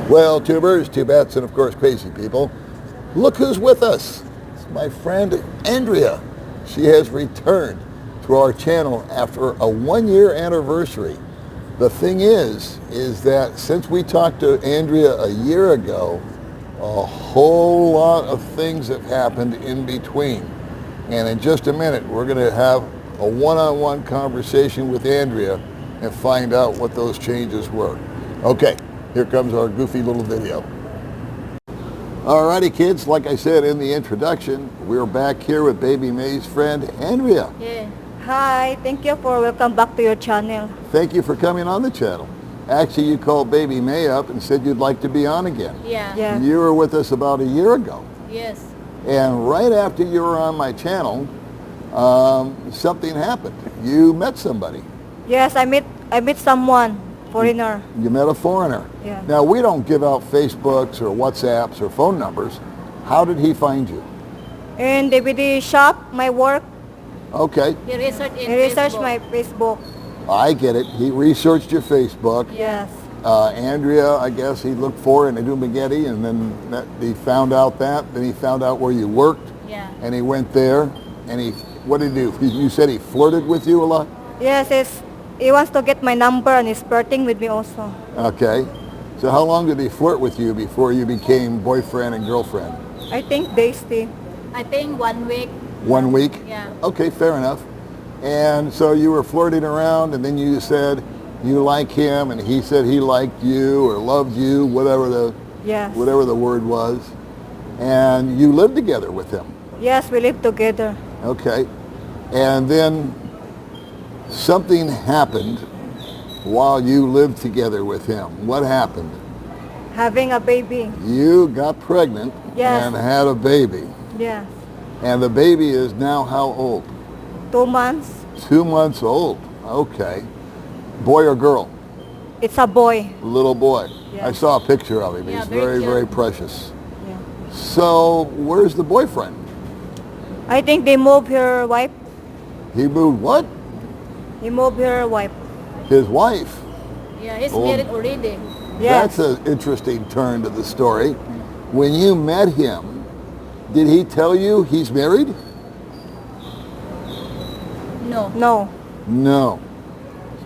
Well, tubers, tubettes, and of course crazy people, look who's with us. It's my friend Andrea. She has returned to our channel after a 1-year anniversary. The thing is that since we talked to Andrea a year ago, a whole lot of things have happened in between. And in just a minute, we're going to have a one-on-one conversation with Andrea and find out what those changes were. Okay, here comes our goofy little video. Alrighty kids, like I said in the introduction, we're back here with Baby May's friend Andrea. Yeah. Hi, thank you for welcome back to your channel. Thank you for coming on the channel. Actually, you called Baby May up and said you'd like to be on again. Yeah. Yeah. You were with us about a year ago. Yes. And right after you were on my channel, something happened. You met somebody. Yes, I met someone, foreigner. You met a foreigner. Yeah. Now, we don't give out Facebooks or WhatsApps or phone numbers. How did he find you? In DVD shop, my work. Okay, He researched in He researched Facebook. my Facebook. I get it. He researched your Facebook. Yes. Andrea, I guess he looked for in a spaghetti, and then he found out that. Then he found out where you worked, Yeah. and he went there. And what did he do? You said he flirted with you a lot? Yes, he wants to get my number and he's flirting with me also. Okay. So how long did he flirt with you before you became boyfriend and girlfriend? I think they stay. I think 1 week. 1 week? Yeah. Okay, fair enough. And so you were flirting around, and then you said you like him, and he said he liked you or loved you, whatever Yes. the word was. And you lived together with him. Yes, we live together. Okay. And then something happened while you lived together with him. What happened? Having a baby. You got pregnant Yes. and had a baby. Yes. And the baby is now how old? 2 months. 2 months old. Okay. Boy or girl? It's a boy. Little boy. Yeah. I saw a picture of him. Yeah, He's very very, cute. very precious. Yeah. So where's the boyfriend? I think they moved her wife. He moved what? He moved her wife. His wife. Yeah, he's Oh. married already. Yes. That's an interesting turn to the story. When you met him, did he tell you he's married? No. No. No.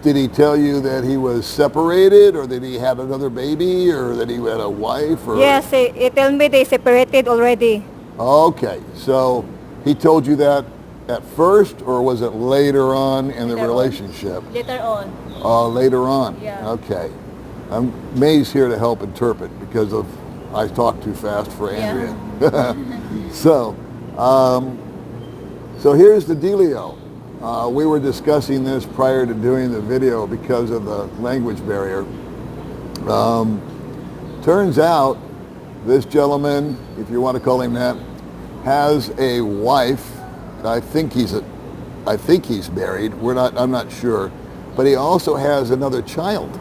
Did he tell you that he was separated, or that he had another baby, or that he had a wife? Or... Yes, he told me they separated already. Okay, so he told you that at first, or was it later on in the Later on. relationship? Later on. Later on. Yeah. Okay. May's here to help interpret because I talk too fast for Andrea. So here's the dealio. We were discussing this prior to doing the video because of the language barrier. Turns out this gentleman, if you want to call him that, has a wife. I think he's married. I'm not sure, but he also has another child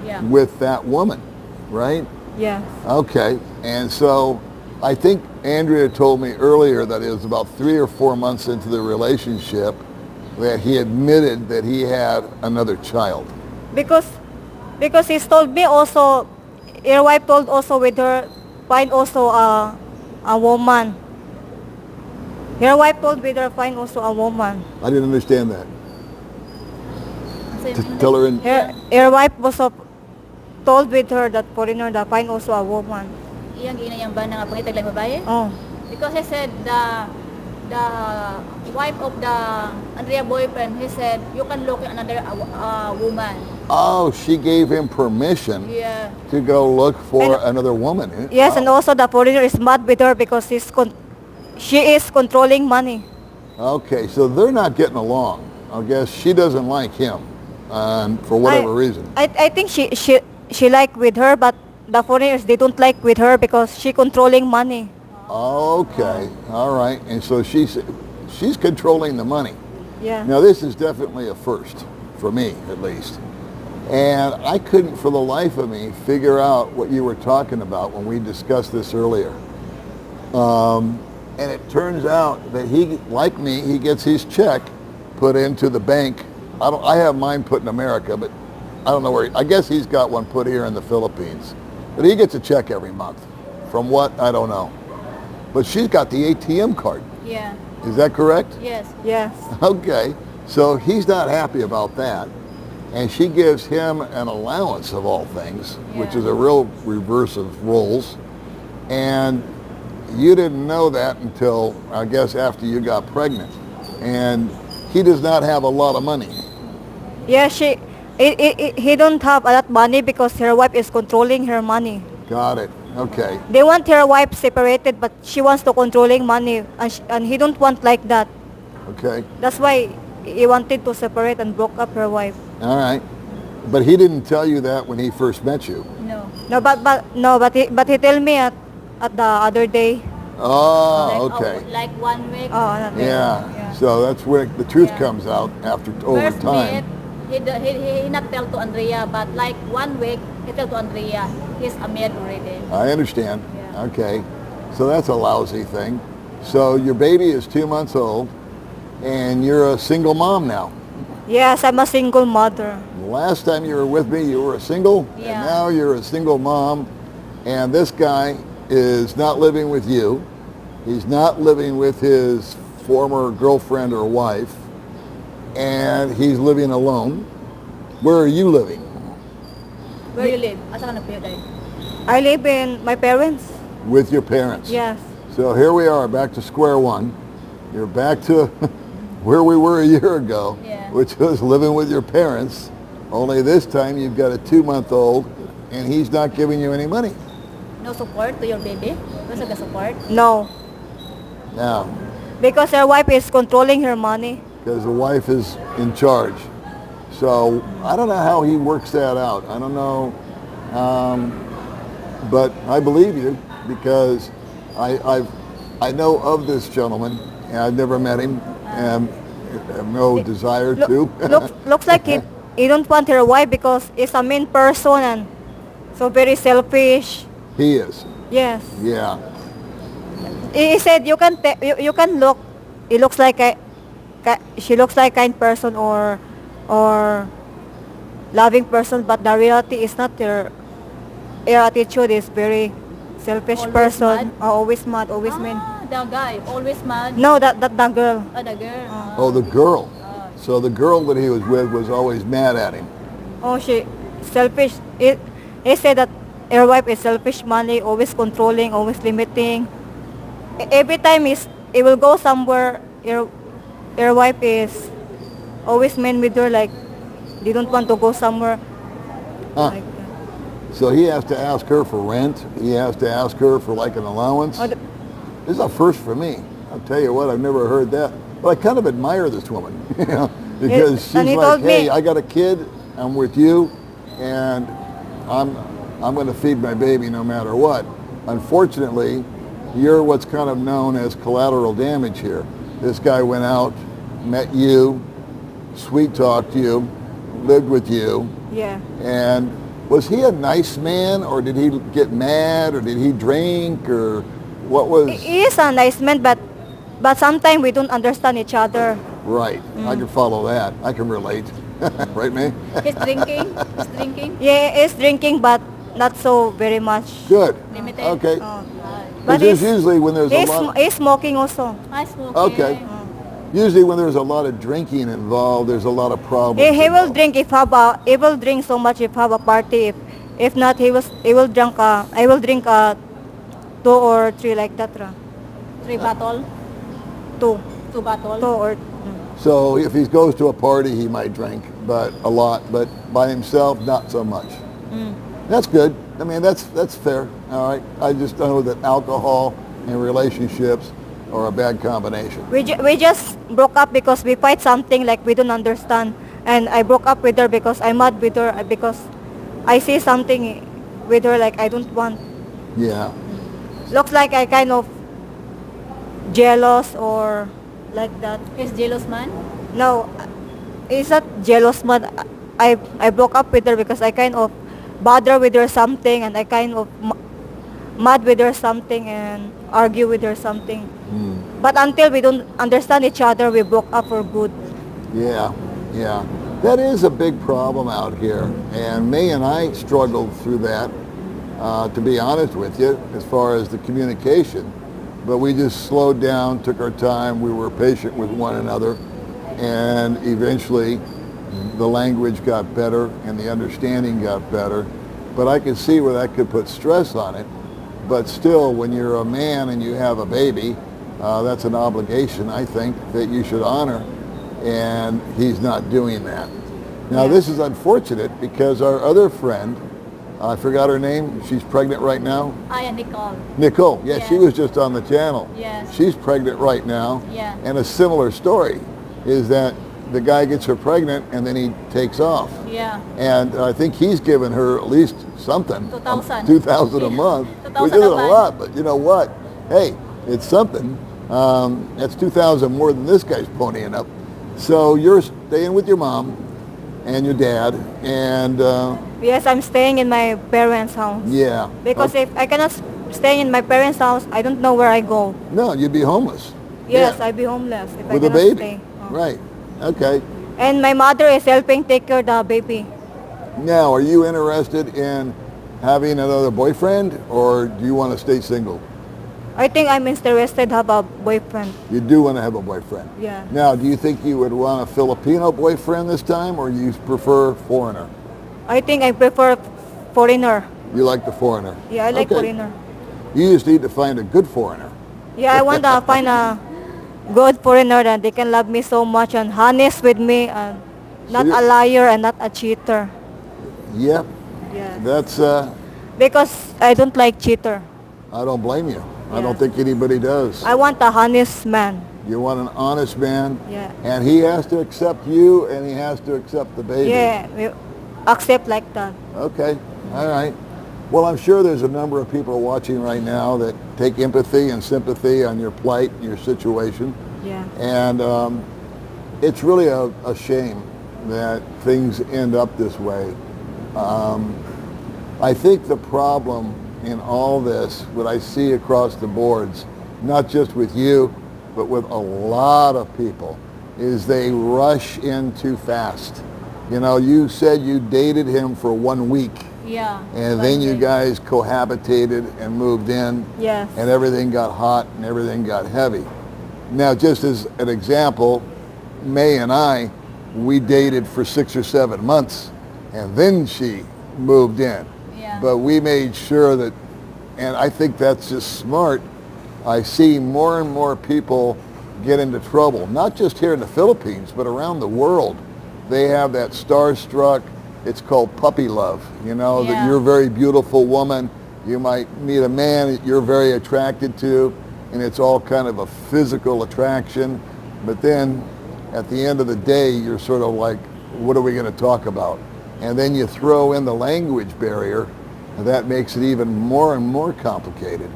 Yeah. with that woman, right? Yes. Okay, and so I think Andrea told me earlier that it was about 3 or 4 months into the relationship that he admitted that he had another child. Because he's told me also, your wife told also with her, find also a woman. Your wife told with her, find also a woman. I didn't understand that. Same Tell her in... Your wife also told with her that foreigner that find also a woman. Iyang ginayang ba na nga pangitag lang babae? Oh. Because he said the wife of the Andrea boyfriend, he said you can look at another woman. Oh, she gave him permission Yeah. to go look for And- another woman. Yes, Wow. and also the foreigner is mad with her because she is controlling money. Okay, so they're not getting along. I guess she doesn't like him for whatever reason. I think she like with her, but the foreigners, they don't like with her because she controlling money. Okay, all right. And so she's controlling the money. Yeah. Now this is definitely a first, for me at least. And I couldn't for the life of me figure out what you were talking about when we discussed this earlier. And it turns out that he, like me, he gets his check put into the bank. I have mine put in America, but I don't know where, I guess he's got one put here in the Philippines. But he gets a check every month. From what? I don't know. But she's got the ATM card. Yeah. Is that correct? Yes. Yes. Okay. So he's not happy about that. And she gives him an allowance of all things, which Yeah. is a real reverse of roles. And you didn't know that until, I guess, after you got pregnant. And he does not have a lot of money. Yeah, he don't have a lot of money because her wife is controlling her money. Got it. Okay. They want her wife separated, but she wants to controlling money, and he don't want like that. Okay. That's why he wanted to separate and broke up her wife. All right. But he didn't tell you that when he first met you. No. But he tell me at the other day. Oh, Like, okay. like 1 week. Yeah. Yeah. So that's where the truth Yeah. comes out after over First time. meet, he not tell to Andrea, but like 1 week, he tell to Andrea, he's a maid already. I understand. Yeah. Okay. So that's a lousy thing. So your baby is 2 months old and you're a single mom now. Yes, I'm a single mother. The last time you were with me, you were a single, and Yeah. now you're a single mom. And this guy is not living with you. He's not living with his former girlfriend or wife. And he's living alone. Where are you living? Where you live? Asa ka nagpuyo dahil? I live in my parents. With your parents. Yes. So here we are, back to square one. You're back to where we were a year ago, Yeah. which was living with your parents. Only this time you've got a 2-month-old and he's not giving you any money. No support to your baby? Where's the support? No, Now, because her wife is controlling her money. because the wife is in charge. So I don't know how he works that out. I don't know. But I believe you because I know of this gentleman and I've never met him and have no desire to. Looks like he don't want her wife because he's a mean person and so very selfish. He is. Yes. Yeah. He said you can look. He looks like she looks like kind person or loving person, but the reality is not her. Her attitude is very selfish Always person. mad? Always mad, always mean. The guy, always mad. No, that the girl. The girl. Oh, the girl. So the girl that he was with was always mad at him. Oh, she selfish. He said that her wife is selfish money, always controlling, always limiting. Every time he will go somewhere, her wife is always mean with her, like they don't want to go somewhere. Huh. Like that. So he has to ask her for rent. He has to ask her for like an allowance. Oh, This is a first for me. I'll tell you what, I've never heard that. But I kind of admire this woman, you know, because she's and he like, told me- hey, I got a kid, I'm with you, and I'm going to feed my baby no matter what. Unfortunately, you're what's kind of known as collateral damage here. This guy went out, met you, sweet talked you, lived with you, Yeah. and was he a nice man, or did he get mad, or did he drink, or what was... He is a nice man, but sometimes we don't understand each other. Right. I can follow that. I can relate. Right, May? He's drinking. He's drinking. Yeah, he's drinking, but not so very much. Good. Limited. Okay. But Because usually when there's a lot... he's smoking also. I smoking. Okay. Usually when there's a lot of drinking involved, there's a lot of problems. He will involved. drink he will drink so much if have a party. If not, he will drink I will drink 2 or 3 like that. 3 bottle. 2 bottle. or So if he goes to a party, he might drink, but a lot. But by himself, not so much. That's good. I mean, that's fair. All right. I just know that alcohol and relationships are a bad combination. we just broke up because we fight something like we don't understand, and I broke up with her because I'm mad with her because I see something with her like I don't want. Yeah. Looks like I kind of jealous or like that. He's jealous man. No, it's not jealous man. I broke up with her because I kind of bother with her something, and I kind of mad with her something and argue with her something. But until we don't understand each other, we broke up for good. Yeah, yeah. That is a big problem out here. And May and I struggled through that. to be honest with you, as far as the communication. But we just slowed down, took our time, we were patient with one another, and eventually the language got better and the understanding got better. But I could see where that could put stress on it. But still, when you're a man and you have a baby, that's an obligation, I think, that you should honor. And he's not doing that. Now, Yeah. this is unfortunate because our other friend, I forgot her name, she's pregnant right now. Nicole. Nicole, yeah, she Yes. was just on the channel. Yes. She's pregnant right now. Yeah. And a similar story is that the guy gets her pregnant and then he takes off. Yeah. And I think he's given her at least something. 2,000. 2,000 a month, 2,000 which isn't a a month. lot, but you know what? Hey, it's something. That's 2,000 more than this guy's ponying up. So you're staying with your mom and your dad, and Yes, I'm staying in my parents' house. yeah. Because Okay. if I cannot stay in my parents' house, I don't know where I go. No, you'd be homeless. Yes, Yeah. I'd be homeless if With I a cannot baby. stay. Right. Okay. And my mother is helping take care of the baby. Now, are you interested in having another boyfriend, or do you want to stay single? I think I'm interested to have a boyfriend. You do want to have a boyfriend. Yeah. Now, do you think you would want a Filipino boyfriend this time, or you prefer foreigner? I think I prefer foreigner. You like the foreigner? Yeah, I like Okay. foreigner. You just need to find a good foreigner. Yeah, I want to find a good foreigner that they can love me so much and honest with me and not you- a liar and not a cheater. Yep. Yeah. That's, Because I don't like cheater. I don't blame you. I Yeah. don't think anybody does. I want a honest man. You want an honest man, Yeah. and he has to accept you, and he has to accept the baby. Yeah, we accept like that. Okay, all right. Well, I'm sure there's a number of people watching right now that take empathy and sympathy on your plight, your situation. Yeah. And it's really a shame that things end up this way. I think the problem in all this, what I see across the boards, not just with you, but with a lot of people, is they rush in too fast. You know, you said you dated him for 1 week, Yeah. and then you guys cohabitated and moved in, Yes. and everything got hot and everything got heavy. Now, just as an example, May and I, we dated for 6 or 7 months, and then she moved in. Yeah. But we made sure that, and I think that's just smart. I see more and more people get into trouble, not just here in the Philippines, but around the world. They have that starstruck, it's called puppy love, you know, that Yeah. you're a very beautiful woman. You might meet a man that you're very attracted to, and it's all kind of a physical attraction. But then at the end of the day, you're sort of like, what are we going to talk about? And then you throw in the language barrier, and that makes it even more and more complicated.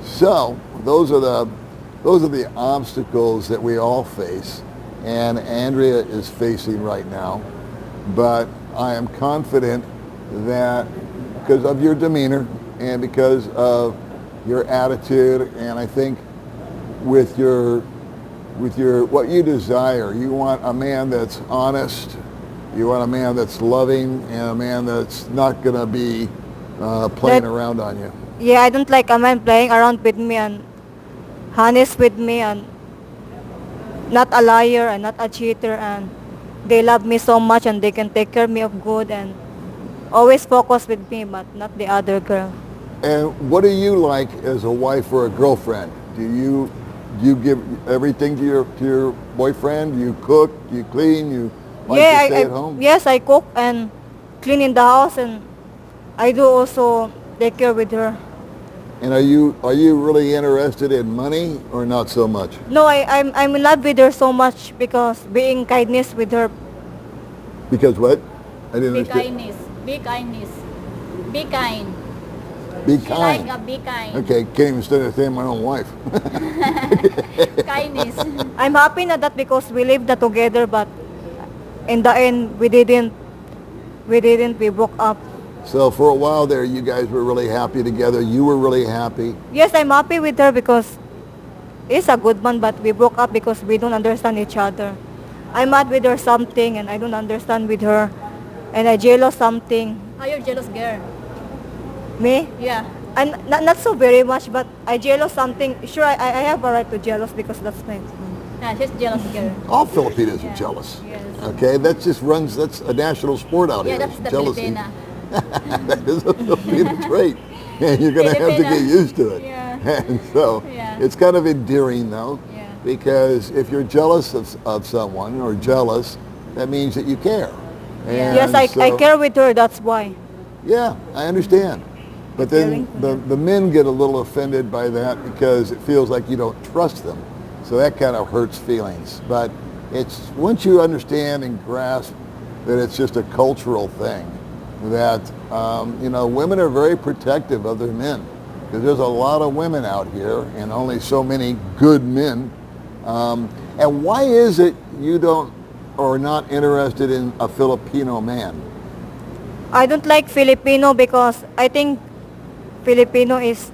So those are the obstacles that we all face, and Andrea is facing right now. But I am confident that because of your demeanor and because of your attitude, and I think with your what you desire, you want a man that's honest, you want a man that's loving, and a man that's not going to be playing That- around on you. Yeah, I don't like a man playing around with me and honest with me and not a liar and not a cheater, and they love me so much and they can take care of me of good and always focus with me but not the other girl. And what do you like as a wife or a girlfriend? Do you give everything to your boyfriend? Do you cook? Do you clean? You like to stay at home? Yes, I cook and clean in the house, and I do also take care with her. And are you really interested in money or not so much? No, I'm in love with her so much because being kindness with her. Because what? I didn't Be understand. kindness. Be kindness. Be kind. Be She kind. like a be kind. Okay, can't even understand my own wife. Kindness. I'm happy na that because we lived that together, but in the end we broke up. So for a while there, you guys were really happy together. You were really happy. Yes, I'm happy with her because he's a good man, but we broke up because we don't understand each other. I'm mad with her something and I don't understand with her, and I jealous something. Are you jealous girl? Me? Yeah. And not so very much, but I jealous something. Sure, I have a right to jealous because that's my. Yeah, she's jealous girl. All Filipinos Yeah. are jealous. Yes. Okay, that's a national sport out Yeah, here. that's the jealousy. Filipina. That is a Filipino trait. And you're going to have to get Filipina. used to it. Yeah. And so Yeah. it's kind of endearing though, Yeah. because if you're jealous of someone or jealous, that means that you care. And Yes, I so- care with her. That's why. Yeah, I understand. But then the men get a little offended by that because it feels like you don't trust them. So that kind of hurts feelings. But it's once you understand and grasp that it's just a cultural thing, that women are very protective of their men, because there's a lot of women out here and only so many good men. And why is it you don't or not interested in a Filipino man? I don't like Filipino because I think Filipino is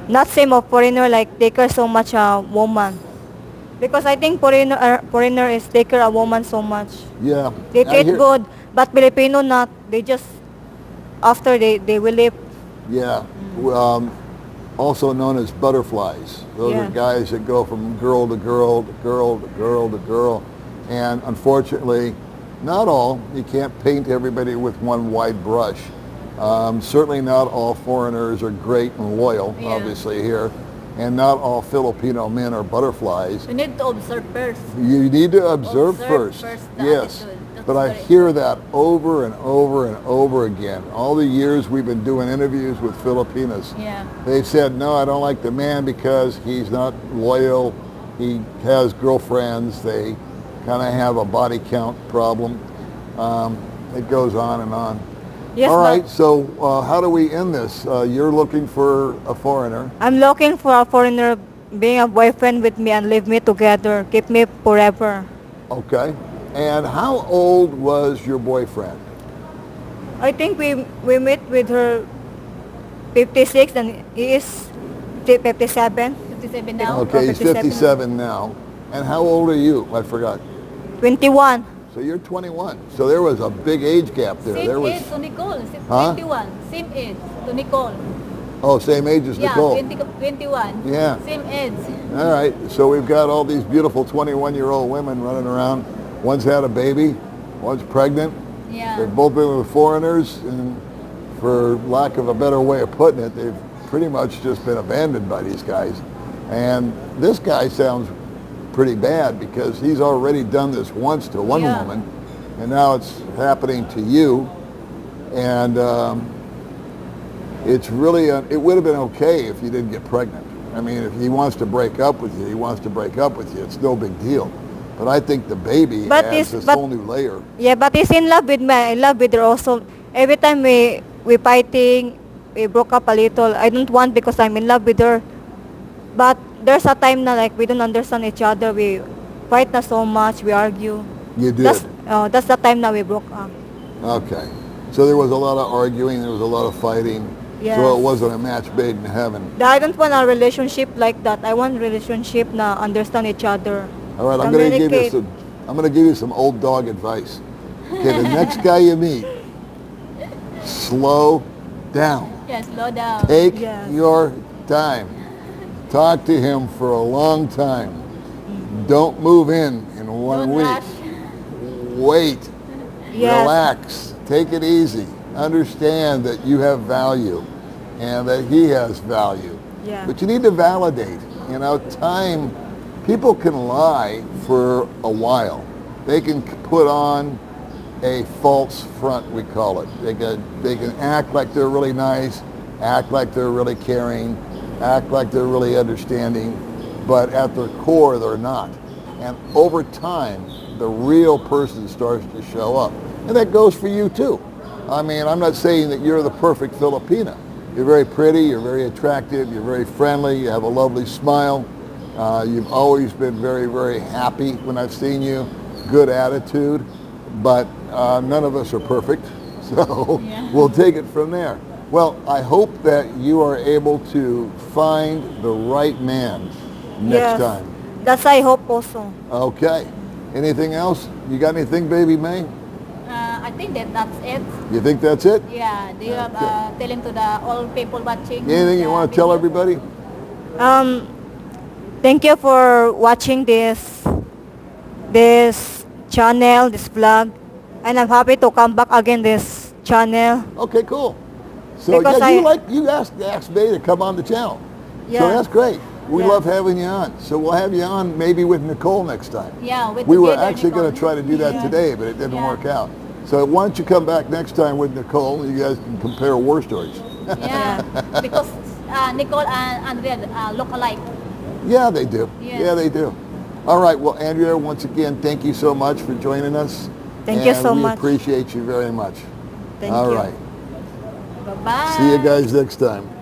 not same of foreigner, like they care so much a woman. Because I think foreigner is they care a woman so much. Yeah. They I treat hear- good, but Filipino not. They just after they will leave. Yeah. Also known as butterflies. Those Yeah. are guys that go from girl to girl to girl to girl to girl. And unfortunately, not all. You can't paint everybody with one wide brush. Certainly not all foreigners are great and loyal, Yeah. obviously here. And not all Filipino men are butterflies. You need to observe first. You need to observe Observe first. first the Yes. attitude. That's But I very hear that over and over and over again. All the years we've been doing interviews with Filipinas. Yeah. They've said, no, I don't like the man because he's not loyal. He has girlfriends. They kind of have a body count problem. It goes on and on. Yes, All but right, so how do we end this? You're looking for a foreigner. I'm looking for a foreigner being a boyfriend with me and live me together, keep me forever. Okay. And how old was your boyfriend? I think we met with her 56 and he is 57, 57 now. Okay, he's 57. 57 now. And how old are you? I forgot. 21. So you're 21. So there was a big age gap there. Same There was age to Nicole. Huh? 21. Same age to Nicole. same age as Yeah, Nicole. 21. Yeah. Same age. All right. So we've got all these beautiful 21-year-old women running around. One's had a baby, one's pregnant. Yeah. They've both been with foreigners, and for lack of a better way of putting it, they've pretty much just been abandoned by these guys. And this guy sounds pretty bad because he's already done this once to one Yeah. woman, and now it's happening to you. And it's really, it would have been okay if you didn't get pregnant. I mean, if he wants to break up with you, he wants to break up with you. It's no big deal. But I think the baby But adds it's- this but- whole new layer. Yeah, but he's in love with me. I love with her also. Every time we fighting, we broke up a little. I don't want because I'm in love with her. But there's a time na like we don't understand each other. We fight na so much. We argue. You did. That's the time that we broke up. Okay. So there was a lot of arguing, there was a lot of fighting. Yes. So it wasn't a match made in heaven. I don't want a relationship like that. I want relationship na understand each other. All right, I'm going to give you Communicate. some old dog advice. Okay, the next guy you meet, slow down. Yeah, slow down. Take Yes. your time. Talk to him for a long time. Don't move in one Don't week. rush. Wait. Yes. Relax. Take it easy. Understand that you have value and that he has value. Yeah. But you need to validate. Time, people can lie for a while. They can put on a false front, we call it. They can act like they're really nice, act like they're really caring, act like they're really understanding, but at their core, they're not. And over time, the real person starts to show up. And that goes for you too. I mean, I'm not saying that you're the perfect Filipina. You're very pretty, you're very attractive, you're very friendly, you have a lovely smile. You've always been very, very happy when I've seen you. Good attitude, but none of us are perfect. So Yeah. we'll take it from there. Well, I hope that you are able to find the right man next Yes. time. That's I hope also. Okay. Anything else? You got anything, baby May? I think that's it. You think that's it? Yeah, do you have telling to the all people watching? Anything you the want to tell video? everybody? Thank you for watching this channel, this vlog, and I'm happy to come back again this channel. Okay, cool. So Because yeah, you asked me to come on the channel. So Yeah. that's great. We Yeah. love having you on. So we'll have you on maybe with Nicole next time. Yeah, with We were together, actually going to Nicole. try to do that Yeah. today, but it didn't Yeah. work out. So why don't you come back next time with Nicole? You guys can compare war stories. Yeah, because Nicole and Andrea look alike. Yeah, they do. Yes. Yeah, they do. All right. Well, Andrea, once again, thank you so much for joining us. Thank you so we much. appreciate you very much. Thank All you. right. Bye-bye. See you guys next time.